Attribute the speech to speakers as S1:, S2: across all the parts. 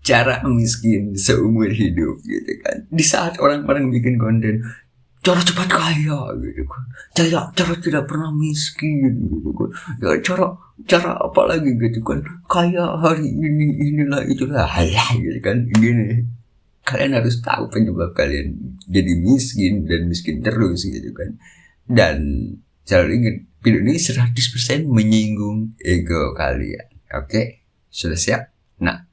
S1: cara miskin seumur hidup gitu kan. Di saat orang-orang bikin konten cara cepat kaya gitu kan, cara tidak pernah miskin gitu kan, ya cara apa lagi gitu kan, kaya hari ini inilah itulah halah gitu kan. Gini, kalian harus tahu penyebab kalian jadi miskin dan miskin terus gitu kan. Dan selalu ingat, video ini 100% menyinggung ego kalian. Oke, sudah siap? Nah,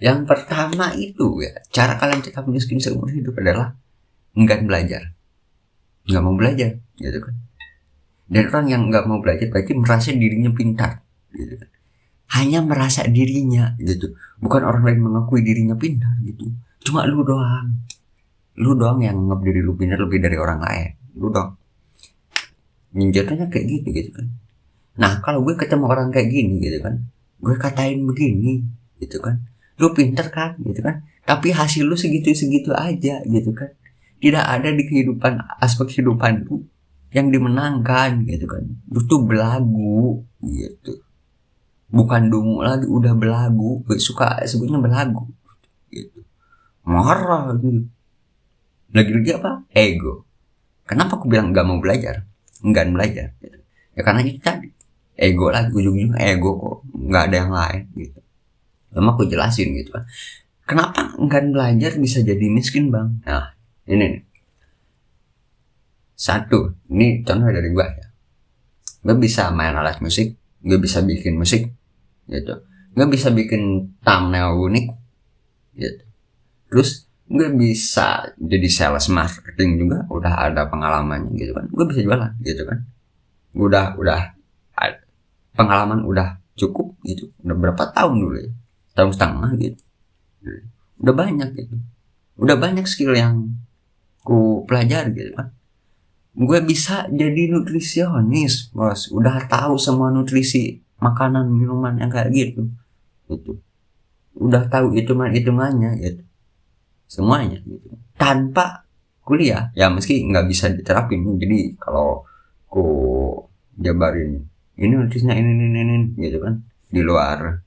S1: yang pertama itu ya, cara kalian tetap miskin seumur hidup adalah enggan belajar, nggak mau belajar gitu kan. Dan orang yang nggak mau belajar berarti merasa dirinya pintar gitu kan. Hanya merasa dirinya gitu, bukan orang lain mengakui dirinya pintar gitu. Cuma lu doang yang nganggap diri lu pintar lebih dari orang lain, lu doang. Jatuhnya kayak gitu kan. Nah, kalau gue ketemu orang kayak gini gitu kan, gue katain begini gitu kan, lu pinter kan gitu kan, tapi hasil lu segitu-segitu aja gitu kan. Tidak ada di kehidupan, aspek kehidupan lu yang dimenangkan gitu kan. Lu tuh belagu gitu, bukan dungu lagi, udah belagu. Gue suka sebutnya belagu gitu. Marah gitu, lagi-lagi apa, ego. Kenapa aku bilang gak mau belajar, enggan belajar gitu. Ya karena itu tadi, ego lagi, ujung-ujungnya ego kok, nggak ada yang lain gitu. Lama aku jelasin gitu kan, kenapa enggan belajar bisa jadi miskin bang. Nah ini nih. Satu, ini contoh dari gue ya. Gue bisa main alat musik, gue bisa bikin musik gitu, gue bisa bikin thumbnail unik gitu. Terus gue bisa jadi sales marketing juga, udah ada pengalamannya gitu kan. Gue bisa jualan gitu kan. Udah pengalaman udah cukup gitu. Udah berapa tahun dulu ya, tahun setengah gitu. Udah banyak gitu, udah banyak skill yang ku pelajari gitu kan. Gue bisa jadi nutrisionis bos, udah tahu semua nutrisi makanan minuman yang kayak gitu. Udah tahu hitungannya gitu, semuanya gitu, tanpa kuliah ya. Meski nggak bisa diterapin, jadi kalau ku jabarin ini nutrisinya ini gitu kan, di luar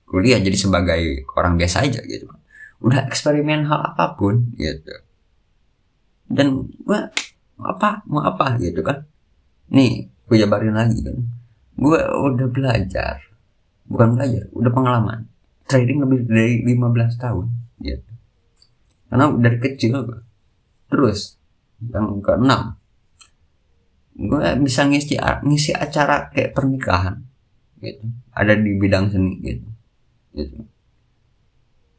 S1: kuliah, jadi sebagai orang biasa aja gitu kan, udah eksperimen hal apapun gitu. Dan gue mau apa gitu kan. Nih gue jabarin lagi kan, gue udah belajar, bukan belajar, udah pengalaman trading lebih dari 15 tahun gitu. Karena dari kecil gue. Terus yang keenam, gue bisa ngisi acara kayak pernikahan gitu, ada di bidang seni gitu.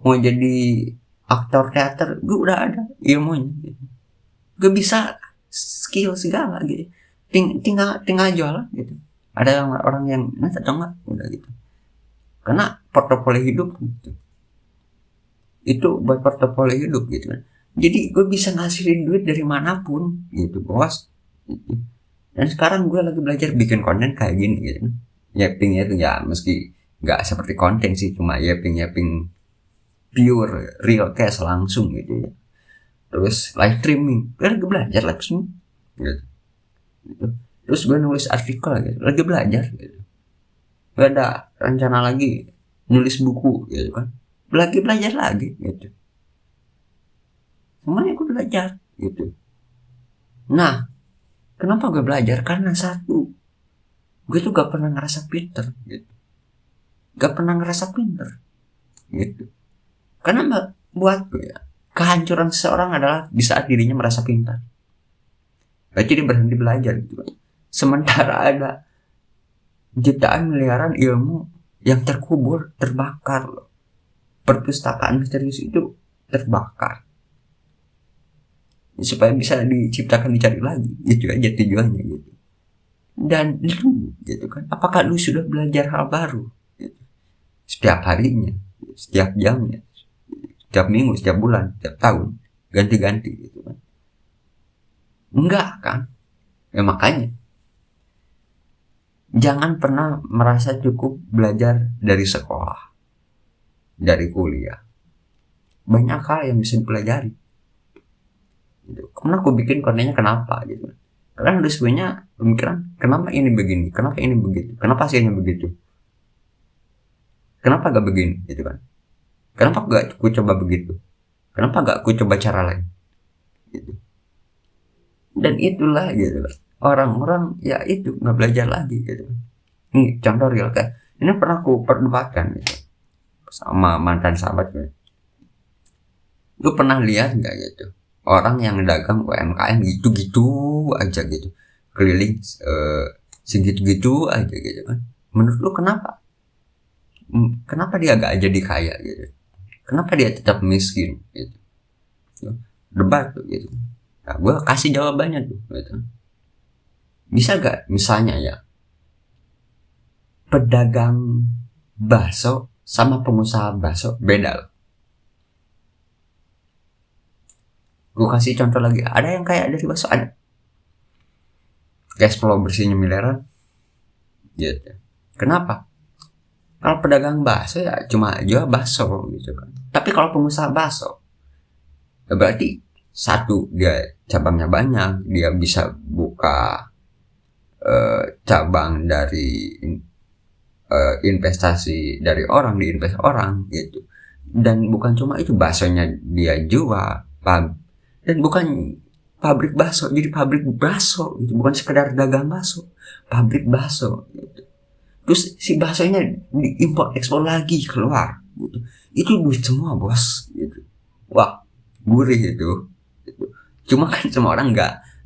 S1: Mau jadi aktor teater, gue udah ada ilmunya gitu. Gue bisa skill segala gitu, tinggal jualan gitu. Ada orang yang atau enggak, udah gitu. Karena portofolio hidup gitu, itu buat portofolio hidup gitu kan. Jadi gue bisa ngasihin duit dari manapun gitu bos gitu. Dan sekarang gue lagi belajar bikin konten kayak gini gitu. Yappingnya itu ya meski nggak seperti konten sih, cuma yapping pure real cash langsung gitu ya. Terus live streaming, gue lagi belajar live streaming gitu. Terus gue nulis artikel gitu, lagi belajar gitu. Gue ada rencana lagi nulis buku gitu kan, lagi belajar lagi gitu. Semuanya gue belajar gitu. Nah, kenapa gue belajar? Karena satu, gue tuh gak pernah ngerasa pinter gitu. Gak pernah ngerasa pinter gitu. Karena buat gue ya, kehancuran seseorang adalah di saat dirinya merasa pintar. Berarti dia berhenti belajar gitu kan. Sementara ada jutaan miliaran ilmu yang terkubur, terbakar loh. Perpustakaan misterius itu terbakar supaya bisa diciptakan, dicari lagi, itu aja tujuannya gitu. Dan lu gitu kan, apakah lu sudah belajar hal baru gitu, setiap harinya, setiap jamnya, setiap minggu, setiap bulan, setiap tahun, ganti-ganti gitu kan? Enggak kan. Ya makanya jangan pernah merasa cukup belajar dari sekolah, dari kuliah. Banyak hal yang bisa dipelajari gitu. Karena aku bikin kontennya kenapa gitu, karena udah sebenarnya pemikiran kenapa ini begini, kenapa ini begitu, kenapa hasilnya begitu. Kenapa gak begini gitu kan? Kenapa gak aku coba begitu? Kenapa gak aku coba cara lain gitu? Dan itulah gitu kan, orang-orang ya itu nggak belajar lagi gitu. Ini contoh real kayak ini pernah aku perdebatkan gitu sama mantan sahabat gue. Lu pernah lihat nggak gitu orang yang dagang UMKM gitu-gitu aja gitu, keliling segitu-gitu aja gitu kan? Menurut lu kenapa? Kenapa dia gak jadi kaya gitu? Kenapa dia tetap miskin gitu? Debat tuh gitu. Nah, gue kasih jawabannya tuh gitu. Bisa gak misalnya ya, pedagang bakso sama pengusaha bakso beda loh. Gue kasih contoh lagi, ada yang kayak dari bakso, ada cash flow bersihnya miliaran gitu. Kenapa? Kalau pedagang bakso ya cuma jual bakso gitu kan. Tapi kalau pengusaha bakso ya berarti satu, dia cabangnya banyak, dia bisa buka cabang dari investasi dari orang, diinvest orang gitu. Dan bukan cuma itu, baksonya dia jual, dan bukan pabrik bakso, jadi pabrik bakso gitu, bukan sekedar dagang bakso, pabrik bakso gitu. Terus si baksonya diimpor ekspor lagi keluar gitu. Itu duit semua bos gitu. Wah, gurih itu gitu. Cuma kan semua orang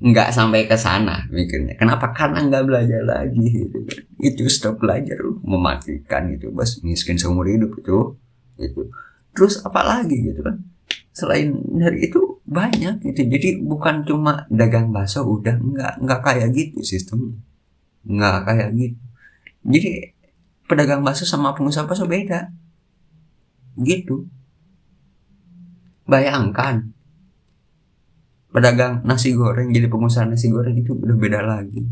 S1: nggak sampai ke sana mikirnya. Kenapa? Karena nggak belajar lagi gitu. Itu stop belajar, mematikan gitu bos, miskin seumur hidup itu gitu. Terus apa lagi gitu kan, selain dari itu banyak gitu. Jadi bukan cuma dagang bakso udah, nggak kayak gitu sistemnya, nggak kayak gitu. Jadi pedagang bakso sama pengusaha bakso beda gitu. Bayangkan pedagang nasi goreng jadi pengusaha nasi goreng itu udah beda lagi.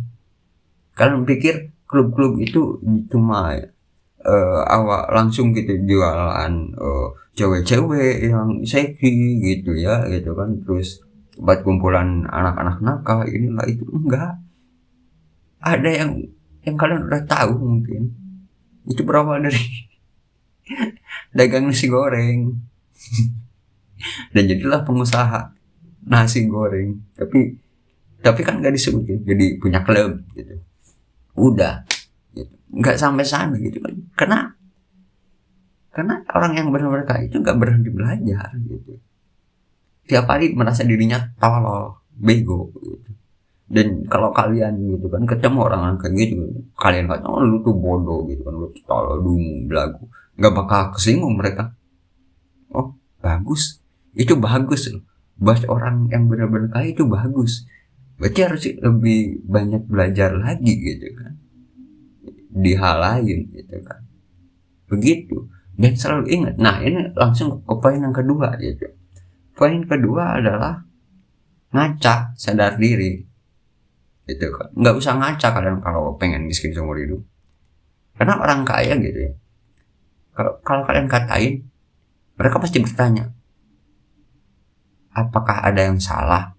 S1: Kalian pikir klub-klub itu cuma awal langsung gitu jualan cewek-cewek yang seksi gitu ya gitu kan, terus buat kumpulan anak-anak nakal inilah itu, enggak. Ada yang kalian udah tahu mungkin itu berawal dari dagang nasi goreng dan jadilah pengusaha nasi goreng. Tapi kan nggak disebutin jadi punya klub gitu, udah gitu. Nggak sampai sana gitu kan, karena orang yang benar-benar kaya itu nggak berhenti belajar gitu, tiap hari merasa dirinya tolol, bego gitu. Dan kalau kalian gitu kan ketemu orang kayak gitu, kalian kata oh, lu tuh bodoh gitu kan, lu tolol, dungu, belagu, nggak bakal kesinggung mereka. Oh bagus, itu bagus loh, buat orang yang benar-benar kaya itu bagus. Berarti harus lebih banyak belajar lagi gitu kan, di hal lain gitu kan, begitu. Dan selalu ingat, nah ini langsung ke poin yang kedua gitu. Poin kedua adalah ngaca, sadar diri gitu kan. Nggak usah ngaca kalian kalau pengen miskin seumur hidup, karena orang kaya gitu ya, kalau kalian katain, mereka pasti bertanya, apakah ada yang salah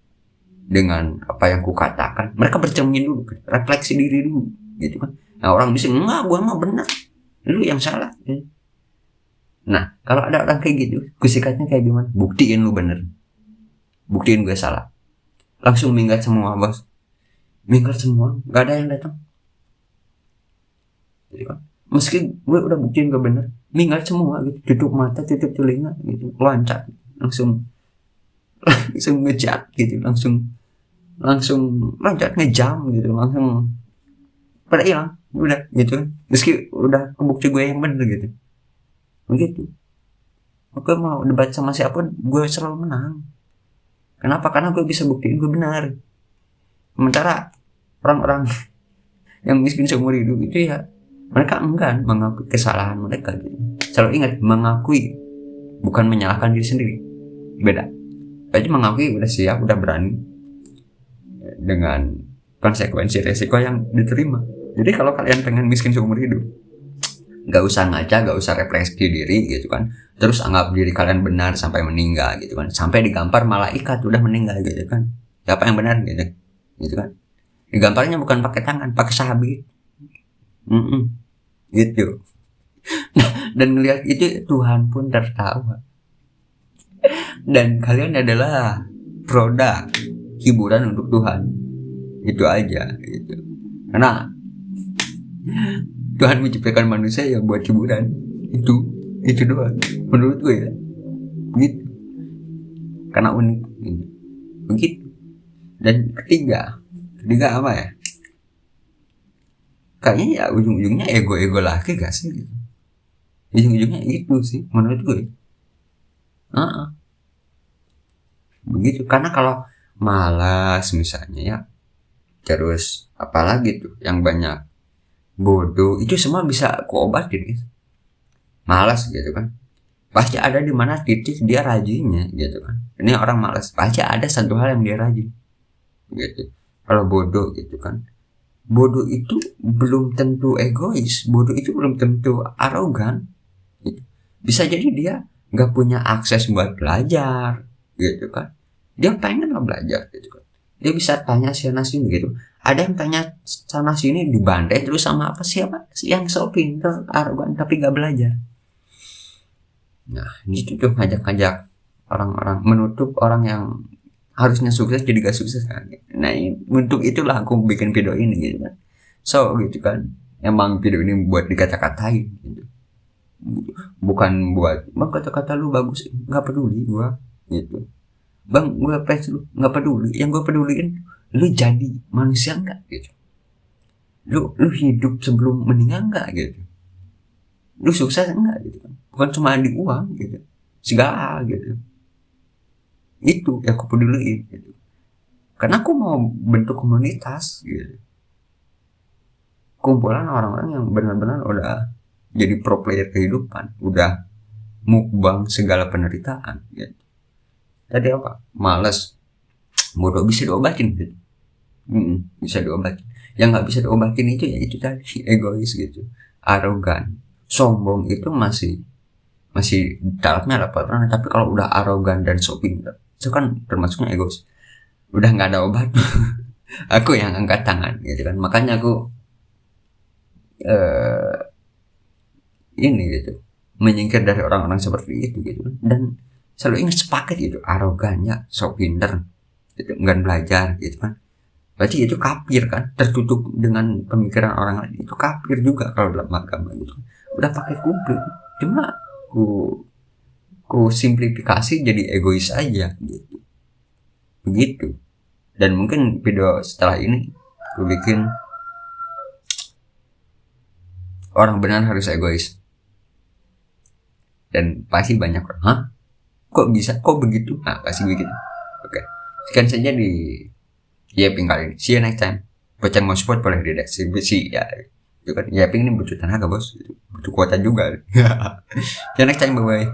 S1: dengan apa yang kukatakan? Mereka bercermin dulu, refleksi diri dulu gitu kan. Nah orang bisa, enggak, gua mah benar, lu yang salah. Nah kalau ada orang kayak gitu, kusikatnya kayak gimana? Buktiin lu bener, buktiin gue salah. Langsung minggat semua bos, minggat semua, nggak ada yang datang. Jadi kan, meski gue udah buktiin gue bener, minggat semua gitu, tutup mata, tutup telinga gitu, loncat, langsung ngejat gitu, langsung loncat ngejam gitu, langsung pada hilang, udah gitu. Meski udah kebukti gue yang bener gitu, begitu. Oke, mau debat sama siapapun gue selalu menang. Kenapa? Karena gue bisa buktiin gue benar. Sementara orang-orang yang miskin seumur hidup itu ya, mereka enggan mengakui kesalahan mereka gitu. Selalu ingat, mengakui bukan menyalahkan diri sendiri, beda. Berarti mengakui udah siap, udah berani dengan konsekuensi resiko yang diterima. Jadi kalau kalian pengen miskin seumur hidup, gak usah ngaca, gak usah refleksi diri gitu kan, terus anggap diri kalian benar sampai meninggal gitu kan, sampai digampar malaikat udah meninggal gitu kan, siapa yang benar gitu kan. Digamparnya bukan pakai tangan, pakai sabit gitu. Dan ngelihat itu Tuhan pun tertawa. Dan kalian adalah produk hiburan untuk Tuhan. Itu aja gitu. Karena Tuhan menciptakan manusia ya buat hiburan. Itu doang menurut gue ya. Gitu. Karena unik gitu. Begitu. Dan ketiga apa ya? Kayaknya ya ujung-ujungnya ego laki gak sih gitu. Ujung-ujungnya itu sih menurut gue. Begitu. Karena kalau malas misalnya ya, terus apalagi tuh yang banyak bodoh, itu semua bisa kuobatin gitu. Malas gitu kan, pasti ada di mana titik dia rajinnya gitu kan. Ini orang malas pasti ada satu hal yang dia rajin gitu. Kalau bodoh gitu kan, bodoh itu belum tentu egois, bodoh itu belum tentu arogan gitu. Bisa jadi dia nggak punya akses buat belajar gitu kan, dia pengen lah belajar gitu kan, dia bisa tanya sana sini gitu. Ada yang tanya sana sini dibandai terus sama siapa yang so pinter arogan tapi nggak belajar. Nah itu tuh ngajak-ngajak orang-orang, menutup orang yang harusnya sukses jadi gak sukses kan. Nah untuk itulah aku bikin video ini gitu kan. So gitu kan, emang video ini buat dikata-katain gitu. Bukan buat bang kata-kata lu bagus, nggak peduli gua gitu. Bang gua pes lu, nggak peduli. Yang gua peduliin lu jadi manusia nggak gitu. Lu hidup sebelum meninggal nggak gitu. Lu sukses enggak gitu kan. Bukan cuma di uang gitu, segala gitu. Itu yang aku peduliin gitu. Karena aku mau bentuk komunitas gitu, kumpulan orang-orang yang benar-benar udah jadi pro player kehidupan, udah mukbang segala penderitaan gitu. Tadi apa? Males, bodoh, bisa diobatin gitu. Bisa diobatin. Yang nggak bisa diobatin itu ya itu tadi, egois gitu, arogan, sombong itu masih dalamnya lah pernah. Tapi kalau udah arogan dan so pintar, itu kan termasuknya egois. Udah nggak ada obat. Aku yang angkat tangan gitu kan. Makanya aku ini gitu, menyingkir dari orang-orang seperti itu gitu. Dan selalu ingat sepaket gitu, arogannya so pintar gitu, enggak belajar gitu kan. Berarti itu kafir kan, tertutup dengan pemikiran orang lain, itu kafir juga kalau dalam agama gitu. Udah pakai kubur, cuma ku simplifikasi jadi egois aja gitu. Begitu. Dan mungkin video setelah ini ku bikin orang benar harus egois. Dan pasti banyak orang, hah? Kok bisa? Kok begitu? Nah, pasti begitu. Oke. Sekian saja di Yaping kali ini. See you next time. Buat yang mau support boleh di deskripsi ya. Itu kan Yaping ini butuh tenaga bos, butuh kuota juga. See you next time, bye bye.